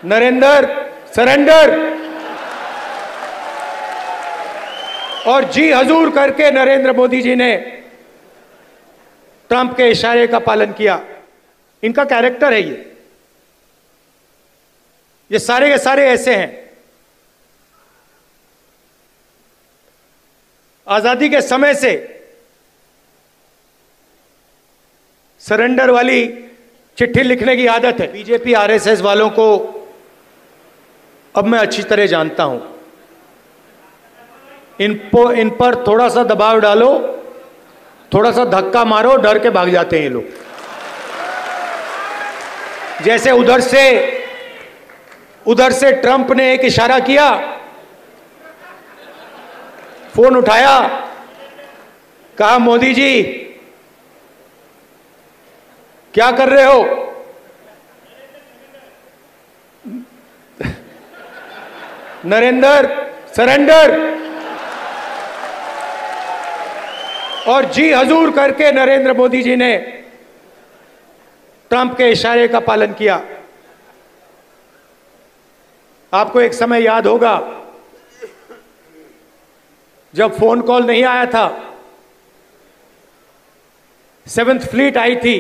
Narendra surrender. और जी हजूर करके नरेंद्र मोदी जी ने ट्रंप के इशारे का पालन किया। इनका कैरेक्टर है ये सारे के सारे ऐसे हैं। आजादी के समय से सरेंडर वाली चिट्ठी लिखने की आदत है। बीजेपी आरएसएस वालों को अब मैं अच्छी तरह जानता हूं। इन पर थोड़ा सा दबाव डालो, थोड़ा सा धक्का मारो, डर के भाग जाते हैं ये लोग। जैसे उधर से ट्रंप ने एक इशारा किया, फोन उठाया, कहा मोदी जी क्या कर रहे हो? नरेंद्र सरेंडर। और जी हजूर करके नरेंद्र मोदी जी ने ट्रंप के इशारे का पालन किया। आपको एक समय याद होगा जब फोन कॉल नहीं आया था, 7th फ्लीट आई थी,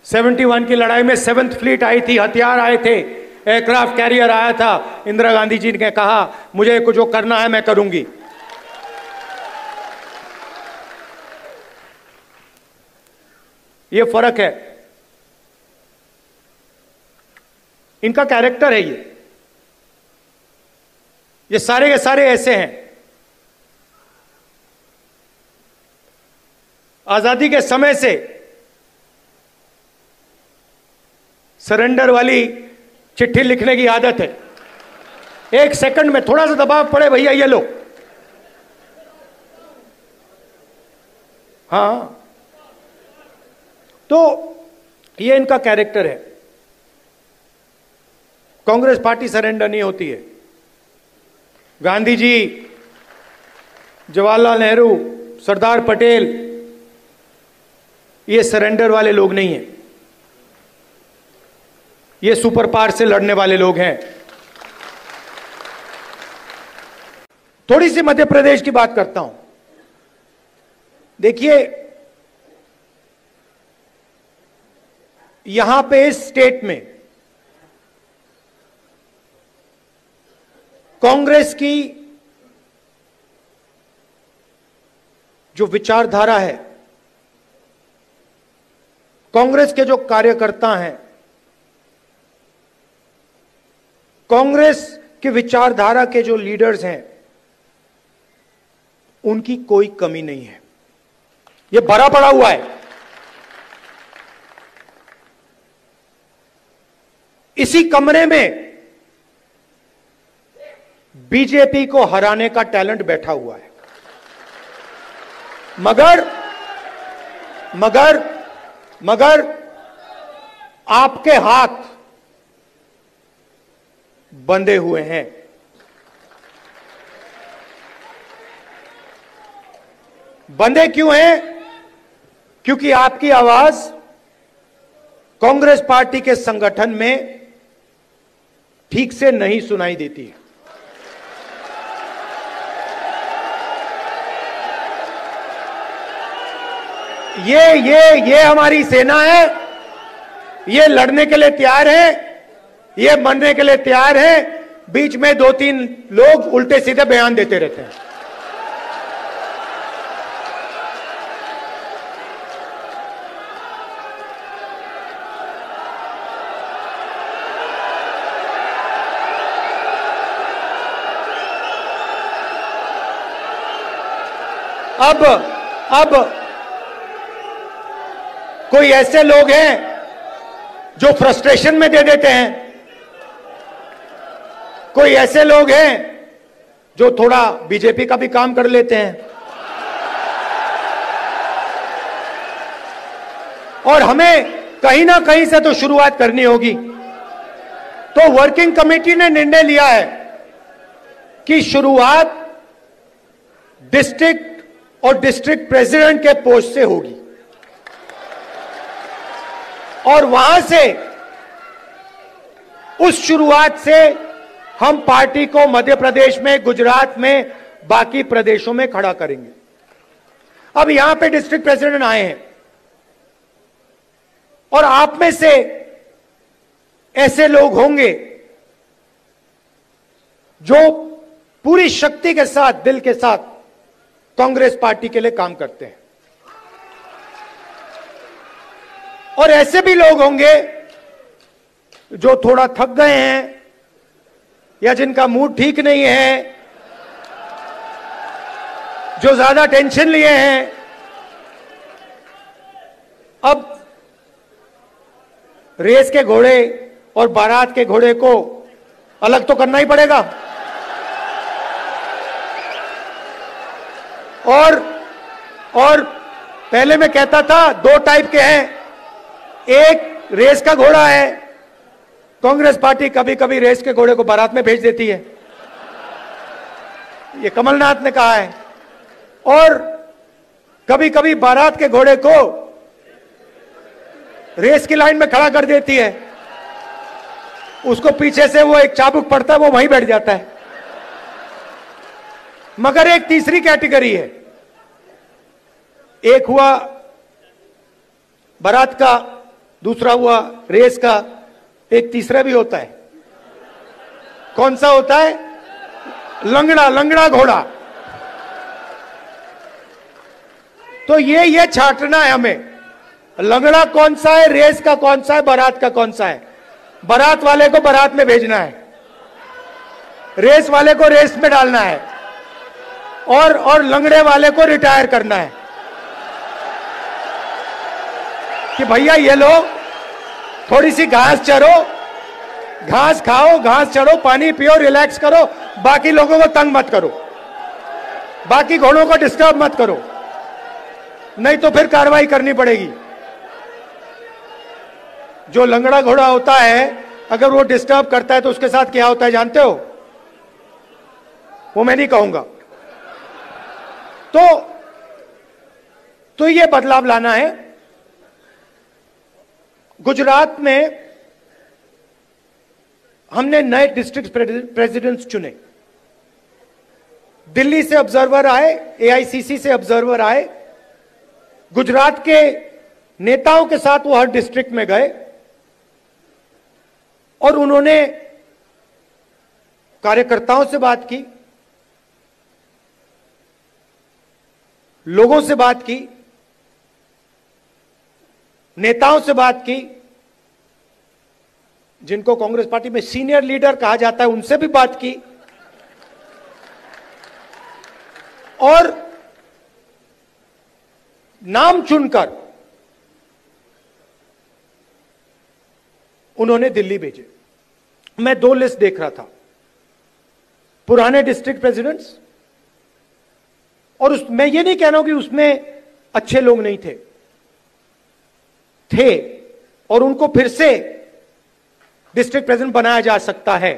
71 की लड़ाई में 7th फ्लीट आई थी, हथियार आए थे, एयरक्राफ्ट कैरियर आया था। इंदिरा गांधी जी ने कहा मुझे कुछ जो करना है मैं करूंगी। ये फर्क है, इनका कैरेक्टर है ये सारे के सारे ऐसे हैं। आजादी के समय से सरेंडर वाली चिट्ठी लिखने की आदत है। एक सेकंड में थोड़ा सा दबाव पड़े, भैया ये लो। हाँ, तो ये इनका कैरेक्टर है। कांग्रेस पार्टी सरेंडर नहीं होती है। गांधी जी, जवाहरलाल नेहरू, सरदार पटेल, ये सरेंडर वाले लोग नहीं हैं। ये सुपर पावर से लड़ने वाले लोग हैं। थोड़ी सी मध्य प्रदेश की बात करता हूं। देखिए, यहां पे इस स्टेट में कांग्रेस की जो विचारधारा है, कांग्रेस के जो कार्यकर्ता हैं, कांग्रेस की विचारधारा के जो लीडर्स हैं, उनकी कोई कमी नहीं है। यह भरा पड़ा हुआ है। इसी कमरे में बीजेपी को हराने का टैलेंट बैठा हुआ है। मगर आपके हाथ बंधे हुए हैं। बंधे क्यों हैं? क्योंकि आपकी आवाज कांग्रेस पार्टी के संगठन में ठीक से नहीं सुनाई देती है। ये हमारी सेना है। ये लड़ने के लिए तैयार है, ये मरने के लिए तैयार है। बीच में 2-3 लोग उल्टे सीधे बयान देते रहते हैं। अब कोई ऐसे लोग हैं जो फ्रस्ट्रेशन में दे देते हैं। कोई ऐसे लोग हैं जो थोड़ा बीजेपी का भी काम कर लेते हैं। और हमें कहीं ना कहीं से तो शुरुआत करनी होगी। तो वर्किंग कमेटी ने निर्णय लिया है कि शुरुआत डिस्ट्रिक्ट और डिस्ट्रिक्ट प्रेसिडेंट के पोस्ट से होगी और वहां से उस शुरुआत से हम पार्टी को मध्य प्रदेश में, गुजरात में, बाकी प्रदेशों में खड़ा करेंगे। अब यहां पे डिस्ट्रिक्ट प्रेसिडेंट आए हैं और आप में से ऐसे लोग होंगे जो पूरी शक्ति के साथ, दिल के साथ कांग्रेस पार्टी के लिए काम करते हैं, और ऐसे भी लोग होंगे जो थोड़ा थक गए हैं या जिनका मूड ठीक नहीं है, जो ज्यादा टेंशन लिए हैं। अब रेस के घोड़े और बारात के घोड़े को अलग तो करना ही पड़ेगा। और पहले मैं कहता था दो टाइप के हैं, एक रेस का घोड़ा है, कांग्रेस पार्टी कभी कभी रेस के घोड़े को बारात में भेज देती है, ये कमलनाथ ने कहा है, और कभी कभी बारात के घोड़े को रेस की लाइन में खड़ा कर देती है, उसको पीछे से वो एक चाबुक पड़ता है, वो वहीं बैठ जाता है। मगर एक तीसरी कैटेगरी है, एक हुआ बारात का, दूसरा हुआ रेस का, एक तीसरा भी होता है। कौन सा होता है? लंगड़ा घोड़ा। तो ये छांटना है हमें, लंगड़ा कौन सा है, रेस का कौन सा है, बारात का कौन सा है। बारात वाले को बारात में भेजना है, रेस वाले को रेस में डालना है, और लंगड़े वाले को रिटायर करना है कि भैया ये लो, थोड़ी सी घास चरो, घास खाओ, घास चढ़ो, पानी पियो, रिलैक्स करो, बाकी लोगों को तंग मत करो, बाकी घोड़ों को डिस्टर्ब मत करो, नहीं तो फिर कार्रवाई करनी पड़ेगी। जो लंगड़ा घोड़ा होता है, अगर वो डिस्टर्ब करता है तो उसके साथ क्या होता है जानते हो? वो मैं नहीं कहूंगा। तो ये बदलाव लाना है। गुजरात में हमने नए डिस्ट्रिक्ट प्रेसिडेंट्स चुने, दिल्ली से ऑब्जर्वर आए, एआईसीसी से ऑब्जर्वर आए, गुजरात के नेताओं के साथ वो हर डिस्ट्रिक्ट में गए और उन्होंने कार्यकर्ताओं से बात की, लोगों से बात की, नेताओं से बात की, जिनको कांग्रेस पार्टी में सीनियर लीडर कहा जाता है उनसे भी बात की, और नाम चुनकर उन्होंने दिल्ली भेजे। मैं दो लिस्ट देख रहा था, पुराने डिस्ट्रिक्ट प्रेसिडेंट्स, और मैं ये नहीं कह रहा हूं कि उसमें अच्छे लोग नहीं थे, और उनको फिर से डिस्ट्रिक्ट प्रेसिडेंट बनाया जा सकता है।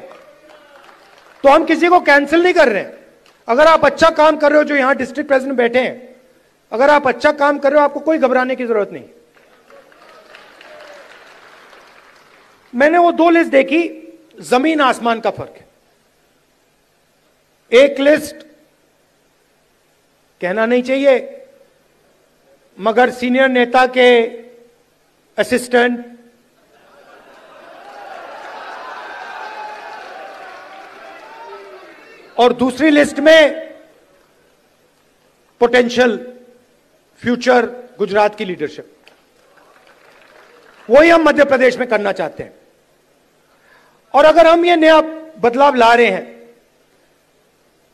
तो हम किसी को कैंसिल नहीं कर रहे हैं। अगर आप अच्छा काम कर रहे हो, जो यहां डिस्ट्रिक्ट प्रेसिडेंट बैठे हैं, अगर आप अच्छा काम कर रहे हो, आपको कोई घबराने की जरूरत नहीं। मैंने वो दो लिस्ट देखी, जमीन आसमान का फर्क है। एक लिस्ट कहना नहीं चाहिए, मगर सीनियर नेता के असिस्टेंट, और दूसरी लिस्ट में पोटेंशियल फ्यूचर गुजरात की लीडरशिप। वही हम मध्य प्रदेश में करना चाहते हैं। और अगर हम ये नया बदलाव ला रहे हैं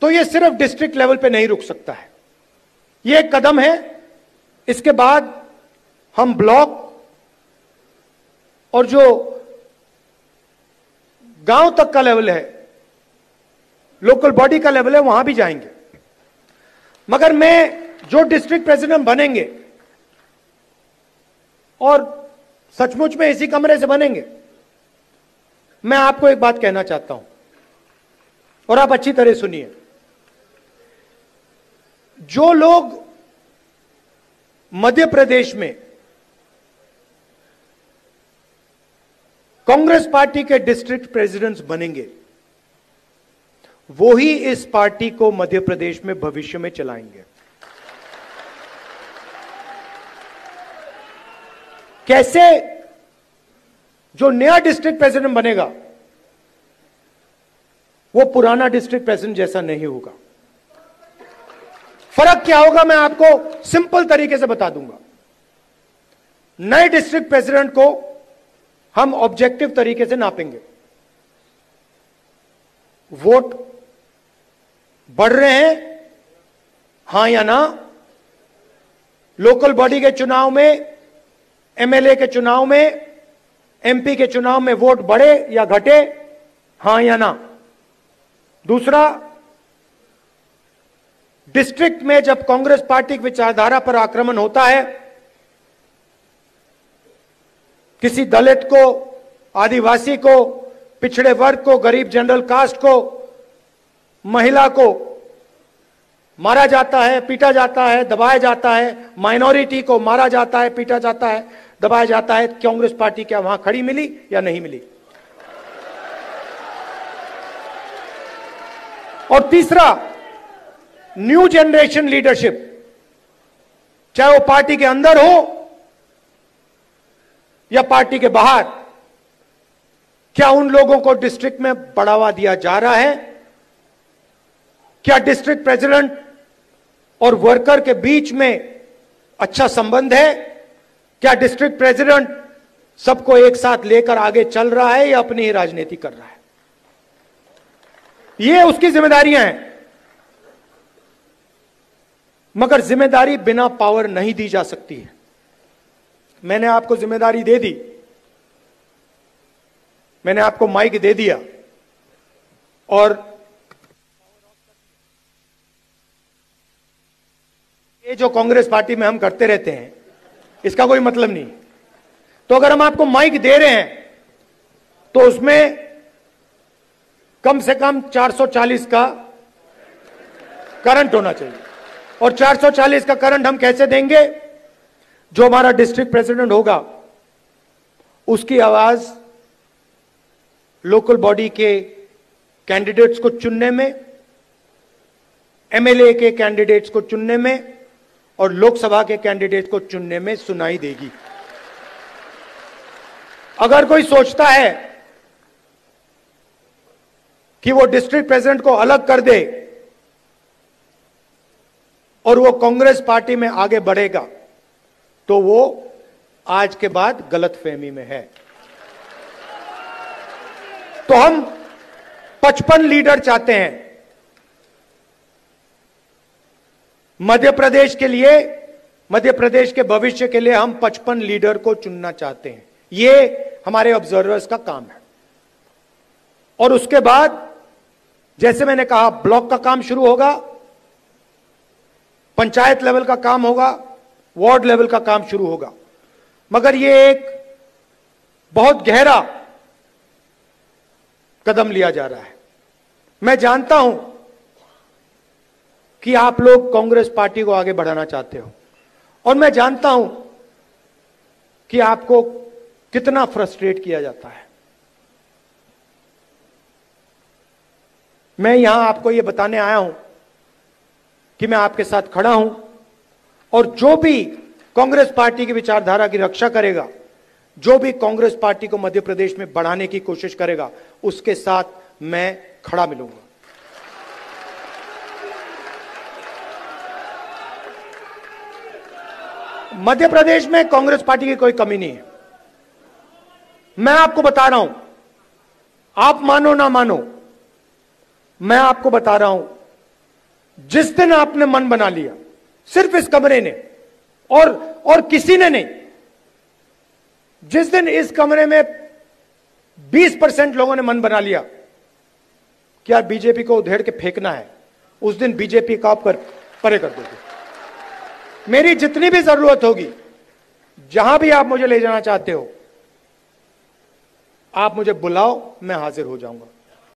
तो ये सिर्फ डिस्ट्रिक्ट लेवल पे नहीं रुक सकता है, ये एक कदम है। इसके बाद हम ब्लॉक और जो गांव तक का लेवल है, लोकल बॉडी का लेवल है, वहां भी जाएंगे। मगर मैं जो डिस्ट्रिक्ट प्रेसिडेंट बनेंगे, और सचमुच में इसी कमरे से बनेंगे, मैं आपको एक बात कहना चाहता हूं और आप अच्छी तरह सुनिए। जो लोग मध्य प्रदेश में कांग्रेस पार्टी के डिस्ट्रिक्ट प्रेसिडेंट्स बनेंगे, वो ही इस पार्टी को मध्य प्रदेश में भविष्य में चलाएंगे। कैसे? जो नया डिस्ट्रिक्ट प्रेसिडेंट बनेगा वो पुराना डिस्ट्रिक्ट प्रेसिडेंट जैसा नहीं होगा। फर्क क्या होगा मैं आपको सिंपल तरीके से बता दूंगा। नए डिस्ट्रिक्ट प्रेसिडेंट को हम ऑब्जेक्टिव तरीके से नापेंगे। वोट बढ़ रहे हैं, हां या ना? लोकल बॉडी के चुनाव में, एमएलए के चुनाव में, एमपी के चुनाव में वोट बढ़े या घटे, हां या ना? दूसरा, डिस्ट्रिक्ट में जब कांग्रेस पार्टी की विचारधारा पर आक्रमण होता है, किसी दलित को, आदिवासी को, पिछड़े वर्ग को, गरीब जनरल कास्ट को, महिला को मारा जाता है, पीटा जाता है, दबाया जाता है, माइनॉरिटी को मारा जाता है, पीटा जाता है, दबाया जाता है, कांग्रेस पार्टी क्या वहां खड़ी मिली या नहीं मिली? और तीसरा, न्यू जनरेशन लीडरशिप, चाहे वो पार्टी के अंदर हो या पार्टी के बाहर, क्या उन लोगों को डिस्ट्रिक्ट में बढ़ावा दिया जा रहा है? क्या डिस्ट्रिक्ट प्रेसिडेंट और वर्कर के बीच में अच्छा संबंध है? क्या डिस्ट्रिक्ट प्रेसिडेंट सबको एक साथ लेकर आगे चल रहा है या अपनी ही राजनीति कर रहा है? ये उसकी जिम्मेदारियां हैं। मगर जिम्मेदारी बिना पावर नहीं दी जा सकती है। मैंने आपको जिम्मेदारी दे दी, मैंने आपको माइक दे दिया, और ये जो कांग्रेस पार्टी में हम करते रहते हैं, इसका कोई मतलब नहीं। तो अगर हम आपको माइक दे रहे हैं तो उसमें कम से कम 440 का करंट होना चाहिए। और 440 का करंट हम कैसे देंगे? जो हमारा डिस्ट्रिक्ट प्रेसिडेंट होगा उसकी आवाज लोकल बॉडी के कैंडिडेट्स को चुनने में, एमएलए के कैंडिडेट्स को चुनने में और लोकसभा के कैंडिडेट को चुनने में सुनाई देगी। अगर कोई सोचता है कि वो डिस्ट्रिक्ट प्रेसिडेंट को अलग कर दे और वो कांग्रेस पार्टी में आगे बढ़ेगा, तो वो आज के बाद गलतफहमी में है। तो हम 55 लीडर चाहते हैं मध्य प्रदेश के लिए, मध्य प्रदेश के भविष्य के लिए हम 55 लीडर को चुनना चाहते हैं। ये हमारे ऑब्जर्वर्स का काम है। और उसके बाद जैसे मैंने कहा, ब्लॉक का काम शुरू होगा, पंचायत लेवल का काम होगा, वार्ड लेवल का काम शुरू होगा। मगर ये एक बहुत गहरा कदम लिया जा रहा है। मैं जानता हूं कि आप लोग कांग्रेस पार्टी को आगे बढ़ाना चाहते हो, और मैं जानता हूं कि आपको कितना फ्रस्ट्रेट किया जाता है। मैं यहां आपको यह बताने आया हूं कि मैं आपके साथ खड़ा हूं, और जो भी कांग्रेस पार्टी की विचारधारा की रक्षा करेगा, जो भी कांग्रेस पार्टी को मध्य प्रदेश में बढ़ाने की कोशिश करेगा, उसके साथ मैं खड़ा मिलूंगा। मध्य प्रदेश में कांग्रेस पार्टी की कोई कमी नहीं है। मैं आपको बता रहा हूं, आप मानो ना मानो, मैं आपको बता रहा हूं, जिस दिन आपने मन बना लिया, सिर्फ इस कमरे ने और किसी ने नहीं, जिस दिन इस कमरे में 20% लोगों ने मन बना लिया कि यार बीजेपी को उधेड़ के फेंकना है, उस दिन बीजेपी का आप परे कर दोगे। मेरी जितनी भी जरूरत होगी, जहां भी आप मुझे ले जाना चाहते हो, आप मुझे बुलाओ, मैं हाजिर हो जाऊंगा।